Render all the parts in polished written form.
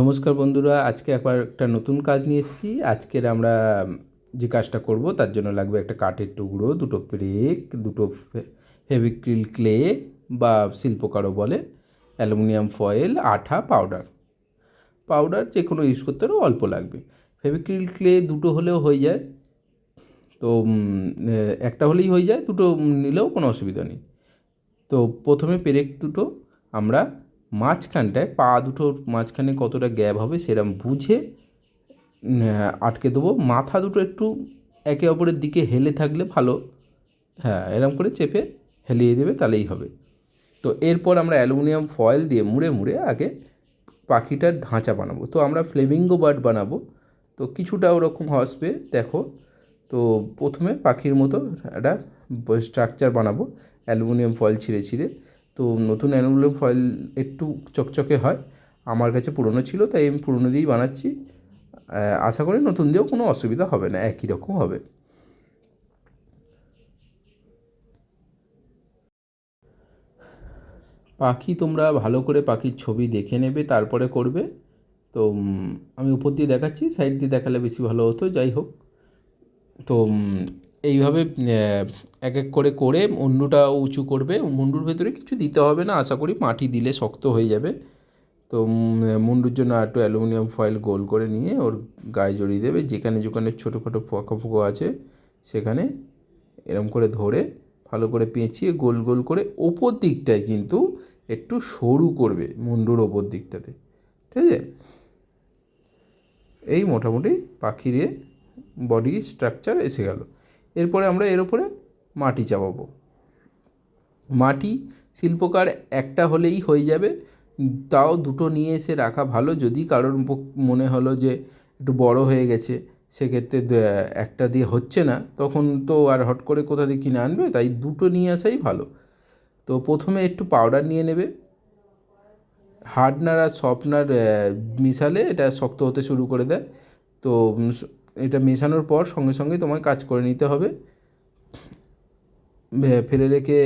নমস্কার বন্ধুরা, আজকে একবার একটা নতুন কাজ নিয়ে এসেছি। আজকের আমরা যে কাজটা করব তার জন্য লাগবে একটা কাঠের টুকরো, দুটো ব্রেক, দুটো ফেভিক্রিল ক্লে বা শিল্পকারও বলে, অ্যালুমিনিয়াম ফয়েল, আঠা, পাউডার। পাউডার যে কোনো ইউজ করতে পারো, অল্প লাগবে। ফেভিক্রিল ক্লে দুটো হলেও হয়ে যায়, তো একটা হলেই হয়ে যায়, দুটো নিলেও কোনো অসুবিধা নেই। তো প্রথমে পেরেক দুটো আমরা মাঝখানটায়, পা দুটোর মাঝখানে কতটা গ্যাপ হবে সেরকম বুঝে আটকে দেবো। মাথা দুটো একটু একে অপরের দিকে হেলে থাকলে ভালো। হ্যাঁ, এরকম করে চেপে হেলিয়ে দেবে, তাহলেই হবে। তো এরপর আমরা অ্যালুমিনিয়াম ফয়েল দিয়ে মুড়ে মুড়ে আগে পাখিটার ধাঁচা বানাবো। তো আমরা ফ্লেমিঙ্গো বার্ড বানাবো, তো কিছুটা ওরকম আসবে দেখো। তো প্রথমে পাখির মতো একটা স্ট্রাকচার বানাবো অ্যালুমিনিয়াম ফয়েল ছিঁড়ে ছিঁড়ে। তো নতুন অ্যালুমিনিয়াম ফয়েল একটু চকচকে হয়, আমার কাছে পুরনো ছিল তাই আমি পুরনো দিয়েই বানাচ্ছি। আশা করি নতুন দিয়েও কোনো অসুবিধা হবে না, একই রকম হবে। পাখি তোমরা ভালো করে পাখির ছবি দেখে নেবে, তারপরে করবে। তো আমি উপর দিয়ে দেখাচ্ছি, সাইড দিয়ে দেখালে বেশি ভালো হতো, যাই হোক। তো এইভাবে এক এক করে করে মুন্ডুটা উঁচু করবে। মুন্ডুর ভেতরে কিছু দিতে হবে না, আশা করি মাটি দিলে শক্ত হয়ে যাবে। তো মুন্ডুর জন্য একটু অ্যালুমিনিয়াম ফয়েল গোল করে নিয়ে ওর গায়ে জড়িয়ে দেবে, যেখানে যেখানে ছোটো খাটো ফোঁকা ফোঁকা আছে সেখানে এরম করে ধরে ভালো করে পেঁচিয়ে গোল গোল করে ওপর দিকটায় কিন্তু একটু সরু করবে মুন্ডুর ওপর দিকটাতে, ঠিক আছে? এই মোটামুটি পাখির বডি স্ট্রাকচার এসে গেল। এরপরে আমরা এর ওপরে মাটি চাপাবো। মাটি শিল্পকার একটা হলেই হয়ে যাবে, তাও দুটো নিয়ে এসে রাখা ভালো। যদি কারোর মনে হলো যে একটু বড় হয়ে গেছে, সেক্ষেত্রে একটা দিয়ে হচ্ছে না, তখন তো আর হট করে কোথা দিয়ে কিনে আনবে, তাই দুটো নিয়ে আসাই ভালো। তো প্রথমে একটু পাউডার নিয়ে নেবে। হার্ডনার আর সফটনার মিশালে এটা শক্ত হতে শুরু করে দেয়। তো এটা মেশানোর পর সঙ্গে সঙ্গে তোমায় কাজ করে নিতে হবে। ফেলে রেখে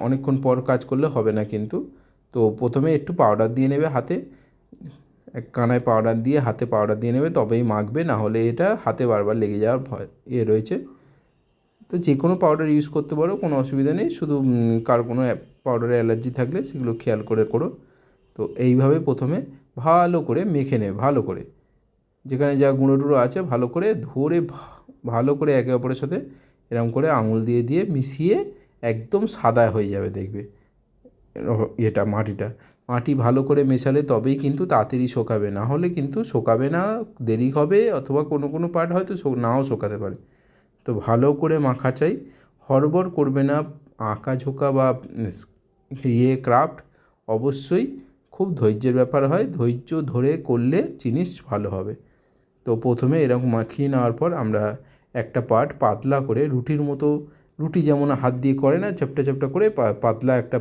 অনেকক্ষণ পর কাজ করলে হবে না কিন্তু। তো প্রথমে একটু পাউডার দিয়ে নেবে হাতে, এক কানায় পাউডার দিয়ে হাতে পাউডার দিয়ে নেবে, তবেই মাখবে, না হলে এটা হাতে বারবার লেগে যাওয়ার ভয় রয়েছে। তো যে কোনো পাউডার ইউজ করতে পারো, কোনো অসুবিধা নেই। শুধু কারো কোনো পাউডারে অ্যালার্জি থাকলে সেগুলো খেয়াল করে করো। তো এইভাবে প্রথমে ভালো করে মেখে নেবে, ভালো করে যেখানে যা গুঁড়ো টুড়ো আছে ভালো করে ধরে ভালো করে একে অপরের সাথে এরকম করে আঙুল দিয়ে দিয়ে মিশিয়ে একদম সাদা হয়ে যাবে, দেখবে এটা মাটিটা। মাটি ভালো করে মেশালে তবেই কিন্তু তাড়াতাড়ি শোকাবে, না হলে কিন্তু শোকাবে না, দেরি হবে, অথবা কোনো কোনো পার্ট হয়তো নাও শোকাতে পারে। তো ভালো করে মাখা চাই, হড়বড় করবে না। আঁকা ঝোঁকা বা ক্রাফট অবশ্যই খুব ধৈর্যের ব্যাপার হয়, ধৈর্য ধরে করলে জিনিস ভালো হবে। তো প্রথমে এরকম মাখিয়ে নেওয়ার পর আমরা একটা পার্ট পাতলা করে রুটির মতো, রুটি যেমন হাত দিয়ে করে না চ্যাপটা চ্যাপটা করে, পাতলা একটা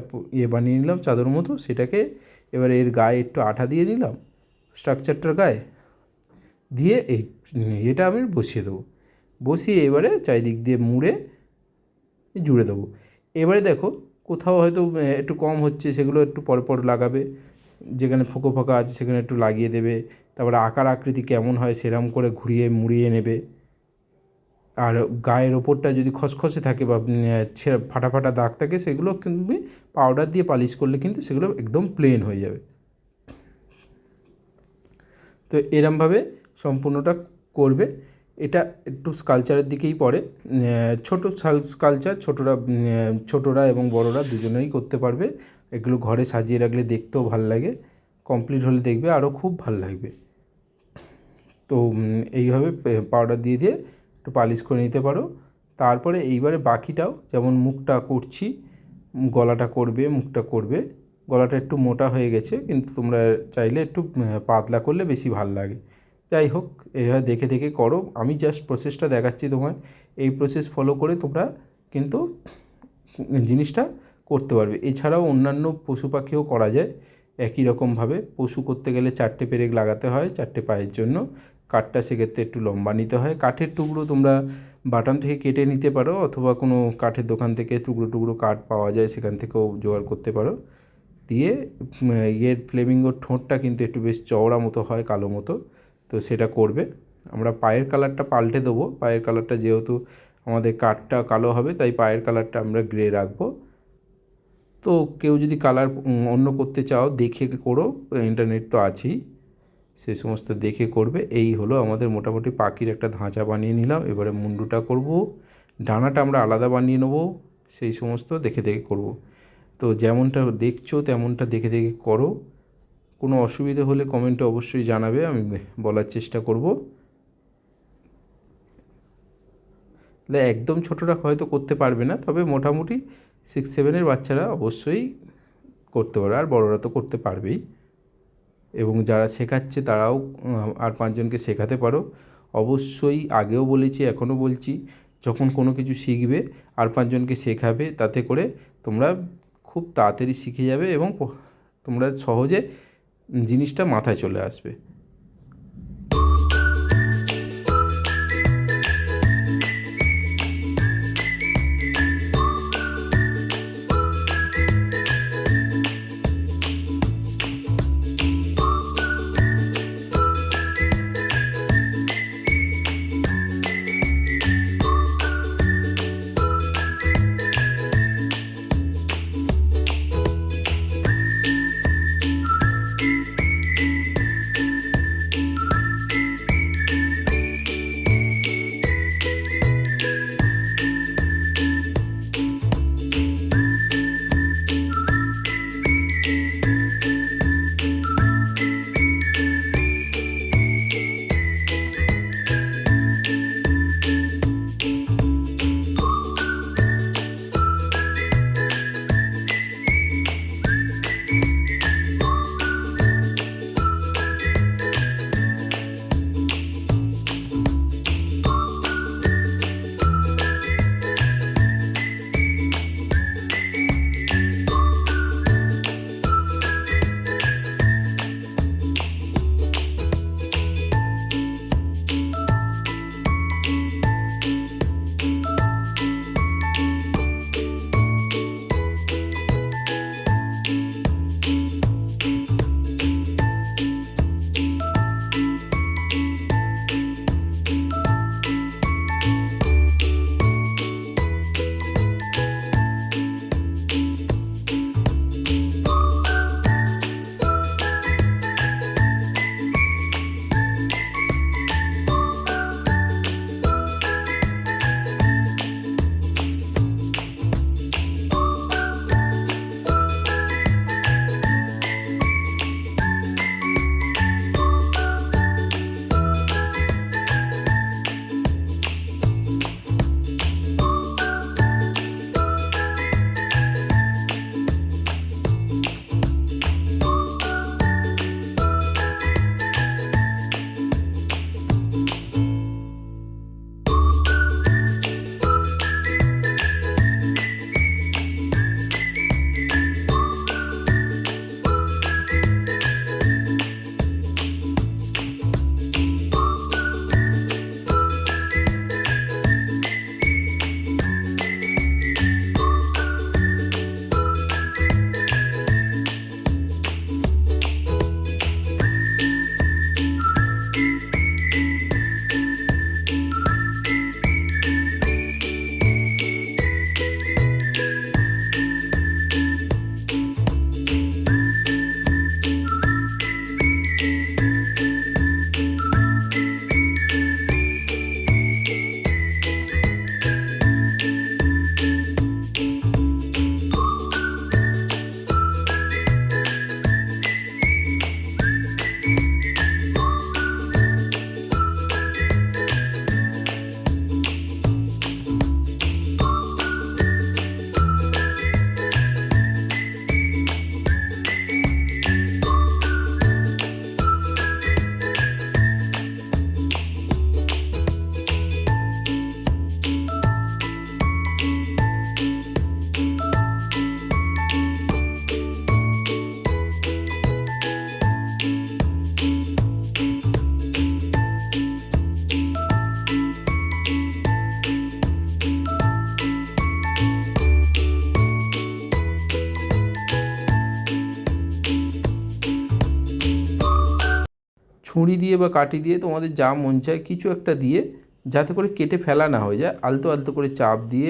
বানিয়ে নিলাম চাদর মতো। সেটাকে এবার এর গায়ে একটু আঠা দিয়ে নিলাম, স্ট্রাকচারটার গায়ে দিয়ে এটা আমি বসিয়ে দেবো। বসিয়ে এবারে চারিদিক দিয়ে মুড়ে জুড়ে দেবো। এবারে দেখো কোথাও হয়তো একটু কম হচ্ছে, সেগুলো একটু পর পর লাগাবে। যেখানে ফোঁকা ফোঁকা আছে সেখানে একটু লাগিয়ে দেবে। তারপরে আকার আকৃতি কেমন হয় সেরকম করে ঘুরিয়ে মুড়িয়ে নেবে। আর গায়ের ওপরটা যদি খসখসে থাকে বা ছেঁড়া ফাটা ফাটা দাগ থাকে, সেগুলো কিন্তু পাউডার দিয়ে পালিশ করলে কিন্তু সেগুলো একদম প্লেন হয়ে যাবে। তো এরমভাবে সম্পূর্ণটা করবে। এটা একটু স্কালচারের দিকেই পড়ে, ছোটো স্কালচার। ছোটরা এবং বড়রা দুজনেই করতে পারবে। এগুলো ঘরে সাজিয়ে রাখলে দেখতেও ভাল লাগে, কমপ্লিট হলে দেখবে আরও খুব ভাল লাগবে। তো এইভাবে পাউডার দিয়ে দিয়ে একটু পালিশ করে নিতে পারো। তারপরে এইবারে বাকিটাও, যেমন মুখটা করছি, গলাটা করবে, মুখটা করবে। গলাটা একটু মোটা হয়ে গেছে, কিন্তু তোমরা চাইলে একটু পাতলা করলে বেশি ভাল লাগে। যাই হোক, এইভাবে দেখে দেখে করো, আমি জাস্ট প্রসেসটা দেখাচ্ছি তোমায়। এই প্রসেস ফলো করে তোমরা কিন্তু জিনিসটা করতে পারবে। এছাড়াও অন্যান্য পশু পাখিও করা যায় একই রকমভাবে। পশু করতে গেলে 4টে পেরেক লাগাতে হয় 4টে পায়ের জন্য। কাঠটা সেক্ষেত্রে একটু লম্বা নিতে হয়। কাঠের টুকরো তোমরা বাটাম থেকে কেটে নিতে পারো, অথবা কোনো কাঠের দোকান থেকে টুকরো টুকরো কাঠ পাওয়া যায়, সেখান থেকেও জোগাড় করতে পারো। দিয়ে ইয়ের ফ্লেমিঙ্গোর ঠোঁটটা কিন্তু একটু বেশ চওড়া মতো হয়, কালো মতো, তো সেটা করবে। আমরা পায়ের কালারটা পাল্টে দেবো, পায়ের কালারটা যেহেতু আমাদের কাঠটা কালো হবে তাই পায়ের কালারটা আমরা গ্রে রাখবো। তো কেউ যদি কালার অন্য করতে চাও দেখে করো, ইন্টারনেট তো আছেই, সে সমস্ত দেখে করবে। এই হলো আমাদের মোটামুটি পাখির একটা ধাঁচা বানিয়ে নিলাম। এবারে মুন্ডুটা করব, ডানাটা আমরা আলাদা বানিয়ে নেবো, সেই সমস্ত দেখে দেখে করব। তো যেমনটা দেখছো তেমনটা দেখে দেখে করো। কোনো অসুবিধে হলে কমেন্টে অবশ্যই জানাবে, আমি বলার চেষ্টা করব। একদম ছোটরা হয়তো করতে পারবে না, তবে মোটামুটি 6-7 বাচ্চারা অবশ্যই করতে পারবে, আর বড়রা তো করতে পারবেই। এবং যারা শেখাচ্ছে তারাও আর 5 জনকে শেখাতে পারো। অবশ্যই আগেও বলেছি, এখনও বলছি, যখন কোনো কিছু শিখবে আর 5 জনকে শেখাবে, তাতে করে তোমরা খুব তাড়াতাড়ি শিখে যাবে এবং তোমরা সহজে জিনিসটা মাথায় চলে আসবে। ছুরি দিয়ে বা কাঠি দিয়ে তোমাদের যা মন চায় কিছু একটা দিয়ে, যাতে করে কেটে ফেলা না হয়ে যায়, আলতো আলতো করে চাপ দিয়ে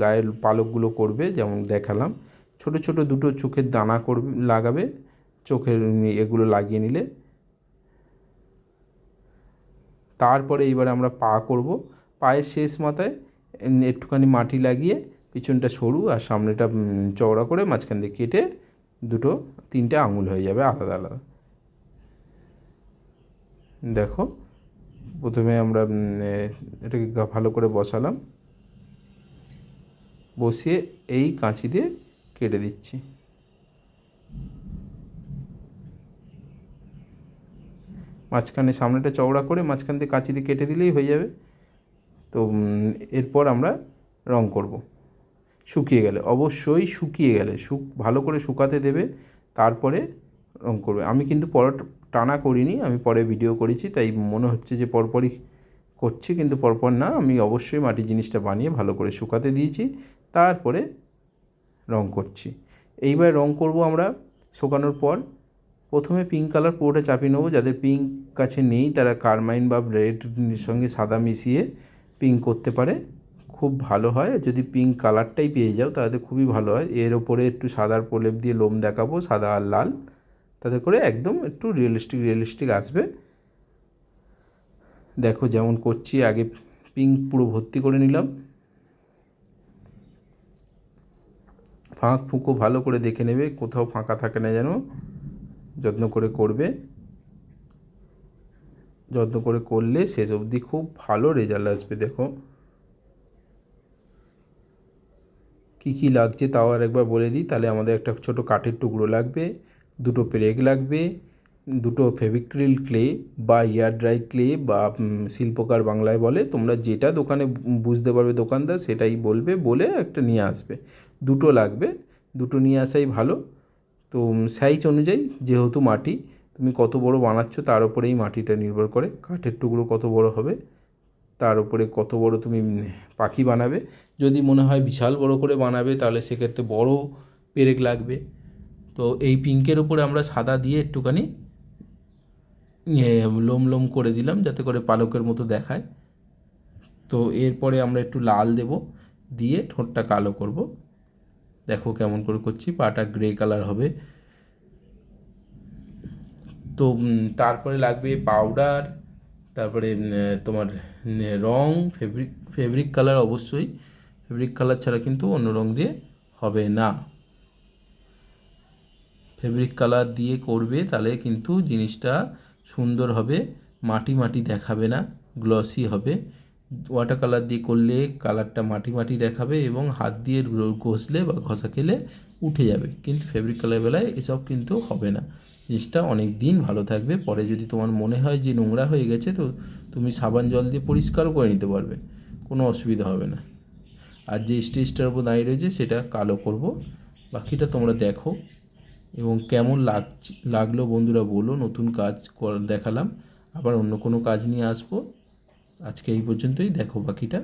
গায়ের পালকগুলো করবে যেমন দেখালাম। ছোট ছোট দুটো চোখের দানা করবে, লাগাবে চোখের এগুলো লাগিয়ে নিলে। তারপরে এইবার আমরা পা করব। পায়ের শেষ মাথায় একটুখানি মাটি লাগিয়ে পিছনটা সরু আর সামনেটা চওড়া করে মাঝখান দিয়ে কেটে দুটো 3টে আঙুল হয়ে যাবে আলাদা আলাদা। দেখো প্রথমে আমরা এটাকে ভালো করে বসালাম, বসিয়ে এই কাঁচি দিয়ে কেটে দিচ্ছি। মাঝখানে সামনেটা চওড়া করে মাঝখান দিয়ে কাঁচি দিয়ে কেটে দিলেই হয়ে যাবে। তো এরপর আমরা রং করব। শুকিয়ে গেলে, অবশ্যই শুকিয়ে গেলে, ভালো করে শুকাতে দেবে, তারপরে রং করবে। আমি কিন্তু টানা করিনি, আমি পরে ভিডিও করেছি, তাই মনে হচ্ছে যে পরপরই করছি, কিন্তু পরপর না, আমি অবশ্যই মাটির জিনিসটা বানিয়ে ভালো করে শুকাতে দিয়েছি, তারপরে রং করছি। এইবার রং করব আমরা শুকানোর পর। প্রথমে পিঙ্ক কালার পুরোটা চাপিয়ে নেবো। যাদের পিঙ্ক কাছে নেই তারা কারমাইন বা রেড সঙ্গে সাদা মিশিয়ে পিঙ্ক করতে পারে, খুব ভালো হয়। যদি পিঙ্ক কালারটাই পেয়ে যাও তাহলে খুবই ভালো হয়। এর ওপরে একটু সাদার প্রলেপ দিয়ে লোম দেখাবো, সাদা আর লাল, তাতে করে একদম একটু রিয়েলিস্টিক আসবে। দেখো যেমন করছি, আগে পিঙ্ক পুরো ভর্তি করে নিলাম, ফাঁক ফুঁকো ভালো করে দেখে নেবে, কোথাও ফাঁকা থাকে না যেন, যত্ন করে করবে। যত্ন করে করলে শেষ অবধি খুব ভালো রেজাল্ট আসবে। দেখো কী কী লাগছে তাও আর একবার বলে দিই, তাহলে আমাদের একটা ছোটো কাঠের টুকরো লাগবে, দুটো পেরেক লাগবে, দুটো ফেভিক্রিল ক্লে বা এয়ার ড্রাই ক্লে বা শিল্পকার বাংলায় বলে, তোমরা যেটা দোকানে বুঝতে পারবে দোকানদার সেটাই বলবে, বলে একটা নিয়ে আসবে। দুটো লাগবে, দুটো নিয়ে আসাই ভালো। তো সাইজ অনুযায়ী, যেহেতু মাটি, তুমি কত বড় বানাচ্ছ তার উপরেই মাটিটা নির্ভর করে, কাঠের টুকরো কত বড় হবে তার উপরে কত বড় তুমি পাখি বানাবে। যদি মনে হয় বিশাল বড় করে বানাবে তাহলে সেক্ষেত্রে বড় পেরেক লাগবে। তো এই পিঙ্কের ওপরে আমরা সাদা দিয়ে একটুখানি লোম লোম করে দিলাম যাতে করে পালকের মতো দেখায়। তো এরপরে আমরা একটু লাল দেব, দিয়ে ঠোঁটটা কালো করব। দেখো কেমন করে করছি, পাটা গ্রে কালার হবে। তো তারপরে লাগবে পাউডার, তারপরে তোমার রং, ফেব্রিক কালার। অবশ্যই ফেব্রিক কালার ছাড়া কিন্তু অন্য রং দিয়ে হবে না। ফেব্রিক কালার দিয়ে করবে তাহলে কিন্তু জিনিসটা সুন্দর হবে, মাটি মাটি দেখাবে না, গ্লসি হবে। ওয়াটার কালার দিয়ে করলে কালারটা মাটি মাটি দেখাবে এবং হাত দিয়ে ঘষলে বা ঘষা খেলে উঠে যাবে, কিন্তু ফেব্রিক কালার বেলায় এসব কিন্তু হবে না। জিনিসটা অনেক দিন ভালো থাকবে। পরে যদি তোমার মনে হয় যে নোংরা হয়ে গেছে, তো তুমি সাবান জল দিয়ে পরিষ্কারও করে নিতে পারবে, কোনো অসুবিধা হবে না। আর যে স্টেজটার উপর দাঁড়িয়ে রয়েছে সেটা কালো করব। বাকিটা তোমরা দেখো এবং কেমন লাগলো বন্ধুরা বলো। নতুন কাজ দেখালাম, আবার অন্য কোনো কাজ নিয়ে আসবো। আজকে এই পর্যন্তই, দেখো বাকিটা।